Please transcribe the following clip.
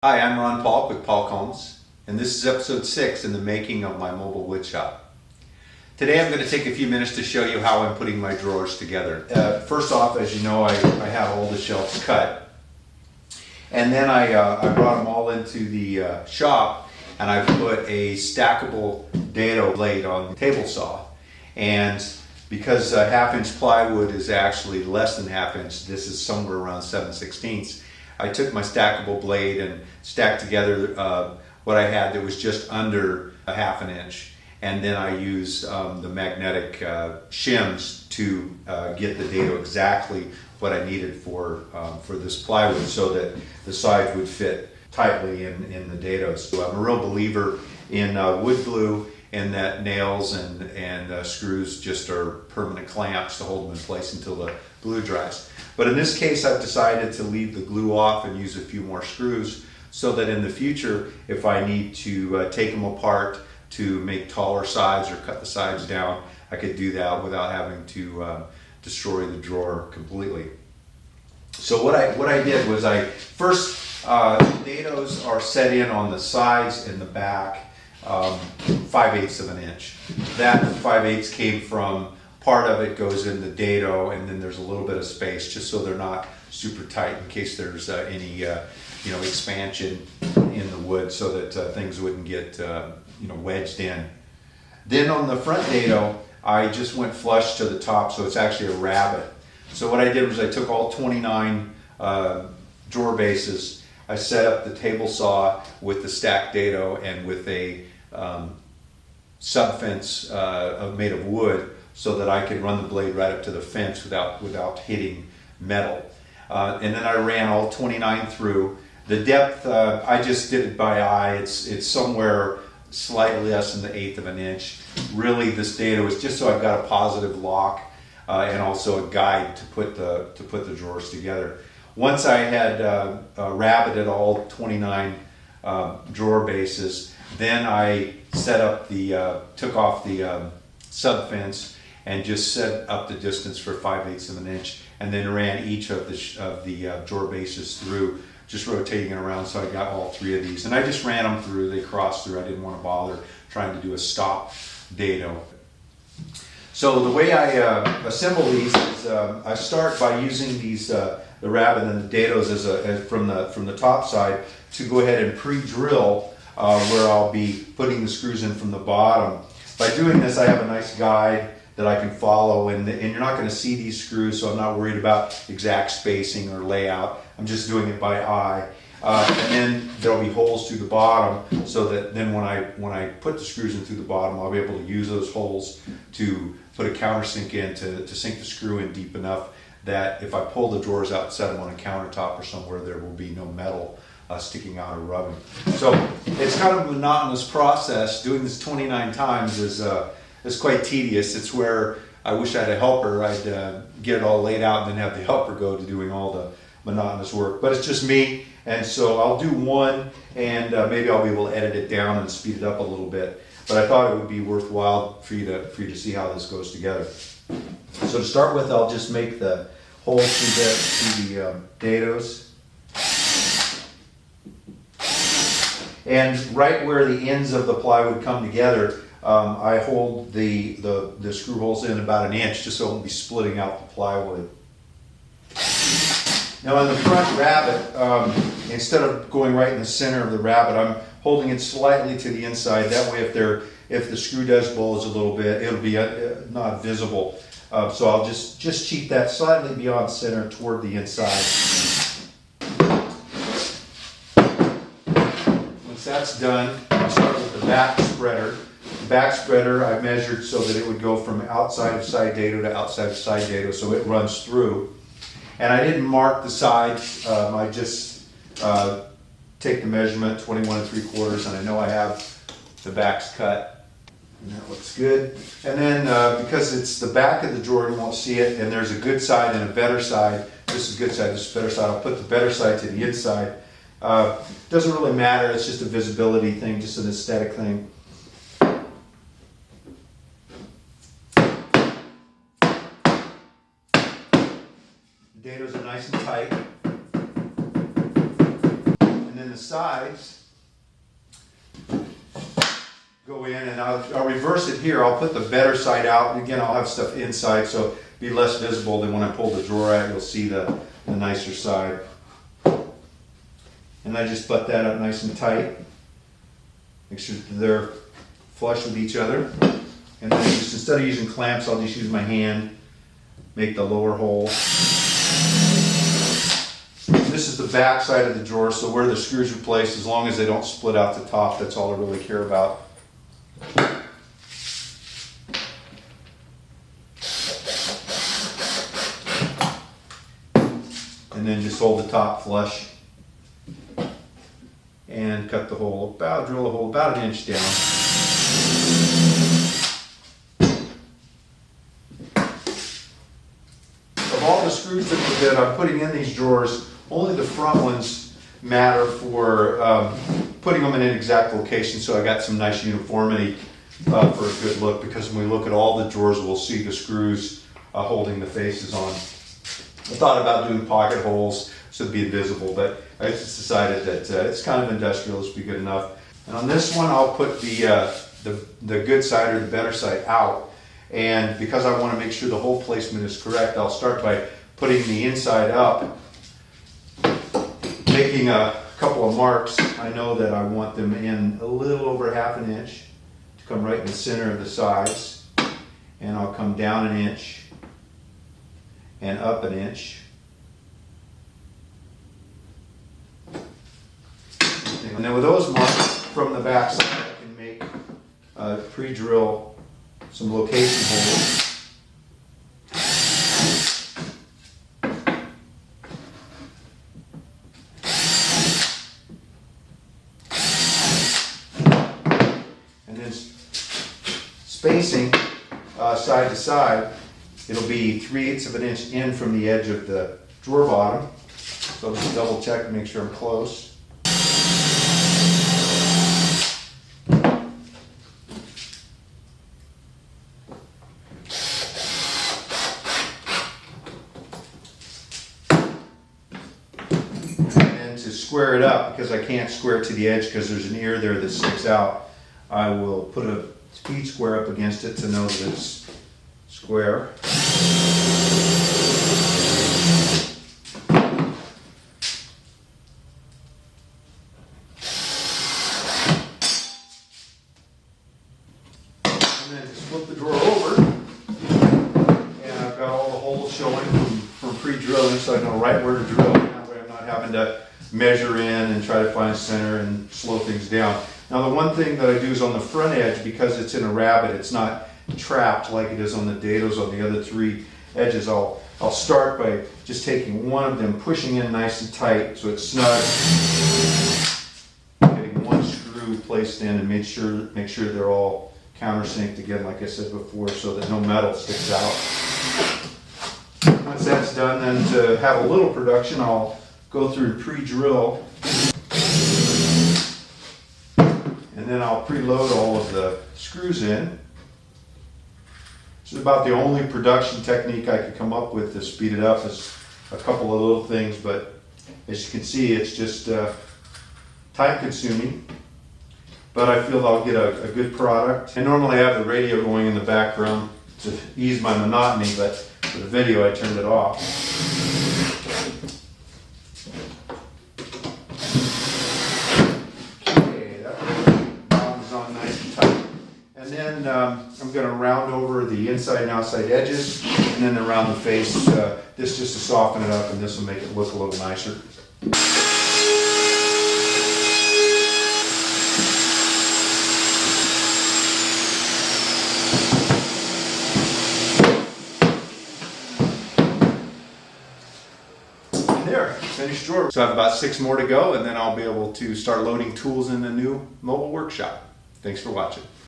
Hi, I'm Ron Paulk with Paulk Homes, and this is episode 6 in the making of my mobile wood shop. Today I'm going to take a few minutes to show you how I'm putting my drawers together. First off, as you know, I have all the shelves cut, and then I brought them all into the shop, and I put a stackable dado blade on the table saw. And because half-inch plywood is actually less than half-inch, this is somewhere around 7/16, I took my stackable blade and stacked together what I had that was just under a half an inch. And then I used the magnetic shims to get the dado exactly what I needed for this plywood so that the sides would fit tightly in the dados. So I'm a real believer in wood glue, and that nails and screws just are permanent clamps to hold them in place until the glue dries. But in this case, I've decided to leave the glue off and use a few more screws so that in the future, if I need to take them apart to make taller sides or cut the sides down, I could do that without having to destroy the drawer completely. So what I did was first, dados are set in on the sides and the back 5/8 of an inch. That 5/8 came from, part of it goes in the dado, and then there's a little bit of space just so they're not super tight in case there's any expansion in the wood, so that things wouldn't get wedged in. Then on the front dado, I just went flush to the top, so it's actually a rabbet. So what I did was I took all 29 drawer bases. I set up the table saw with the stacked dado and with a sub fence made of wood, so that I could run the blade right up to the fence without hitting metal. And then I ran all 29 through. The depth, I just did it by eye. It's somewhere slightly less than the 1/8 of an inch. Really, this dado is just so I've got a positive lock and also a guide to put the drawers together. Once I had rabbeted all 29 drawer bases, then I set up took off the sub fence and just set up the distance for 5/8 of an inch, and then ran each of the drawer bases through, just rotating it around, so I got all 3 of these. And I just ran them through, they crossed through. I didn't want to bother trying to do a stop dado. So the way I assemble these is I start by using these the rabbet and the dados as from the top side to go ahead and pre-drill where I'll be putting the screws in from the bottom. By doing this, I have a nice guide that I can follow, and you're not going to see these screws, so I'm not worried about exact spacing or layout. I'm just doing it by eye. And then there'll be holes through the bottom, so that then when I put the screws in through the bottom, I'll be able to use those holes to put a countersink in to sink the screw in deep enough that if I pull the drawers out and set them on a countertop or somewhere, there will be no metal sticking out or rubbing. So it's kind of a monotonous process. Doing this 29 times is quite tedious. It's where I wish I had a helper. I'd get it all laid out and then have the helper go to doing all the monotonous work. But it's just me, and so I'll do one, and maybe I'll be able to edit it down and speed it up a little bit. But I thought it would be worthwhile for you to see how this goes together. So to start with, I'll just make the holes through the dados. And right where the ends of the plywood come together, I hold the screw holes in about 1 inch, just so it won't be splitting out the plywood. Now on the front rabbet, instead of going right in the center of the rabbet, I'm holding it slightly to the inside. That way, if the screw does bulge a little bit, it'll be not visible. So I'll just cheat that slightly beyond center toward the inside. Once that's done, I'll start with the back spreader. The back spreader I measured so that it would go from outside of side dado to outside of side dado, so it runs through. And I didn't mark the sides. I just take the measurement, 21 3/4, and I know I have the backs cut. And that looks good. And then because it's the back of the drawer, you won't see it, and there's a good side and a better side. This is good side, this is better side. I'll put the better side to the inside. Doesn't really matter, it's just a visibility thing, just an aesthetic thing. The dados are nice and tight. And then the side sides. Go in and I'll reverse it here. I'll put the better side out. And again, I'll have stuff inside so it'll be less visible than when I pull the drawer out. You'll see the nicer side. And I just butt that up nice and tight. Make sure that they're flush with each other. And then just instead of using clamps, I'll just use my hand, make the lower hole. This is the back side of the drawer, so where the screws are placed, as long as they don't split out the top, that's all I really care about. And then just hold the top flush and cut the hole about, drill a hole about 1 inch down. Of all the screws that I'm putting in these drawers, only the front ones matter for putting them in an exact location, so I got some nice uniformity for a good look, because when we look at all the drawers, we'll see the screws holding the faces on. I thought about doing pocket holes so it'd be invisible, but I just decided that it's kind of industrial, this would be good enough. And on this one, I'll put the good side or the better side out. And because I want to make sure the hole placement is correct, I'll start by putting the inside up, making a couple of marks. I know that I want them in a little over 1/2 inch to come right in the center of the sides. And I'll come down 1 inch and up 1 inch. And then with those marks from the back side, I can make pre-drill some location holes. And then spacing side to side, it'll be 3/8 of an inch in from the edge of the drawer bottom. So I'll just double check to make sure I'm close. To square it up, because I can't square it to the edge because there's an ear there that sticks out, I will put a speed square up against it to know that it's square. And then just flip the drawer over, and I've got all the holes showing from pre-drilling, so I know right where to drill. Having to measure in and try to find center and slow things down. Now the one thing that I do is on the front edge, because it's in a rabbet, it's not trapped like it is on the dados on the other 3 edges. I'll start by just taking one of them, pushing in nice and tight so it's snug, getting one screw placed in and make sure they're all countersinked again, like I said before, so that no metal sticks out. Once that's done, then to have a little production, I'll go through and pre-drill, and then I'll preload all of the screws in. This is about the only production technique I could come up with to speed it up. Is a couple of little things, but as you can see, it's just time consuming, but I feel I'll get a good product. And normally I have the radio going in the background to ease my monotony, but for the video I turned it off. I'm going to round over the inside and outside edges, and then around the face, this just to soften it up, and this will make it look a little nicer. And there, finished drawer. So I have about 6 more to go, and then I'll be able to start loading tools in the new mobile workshop. Thanks for watching.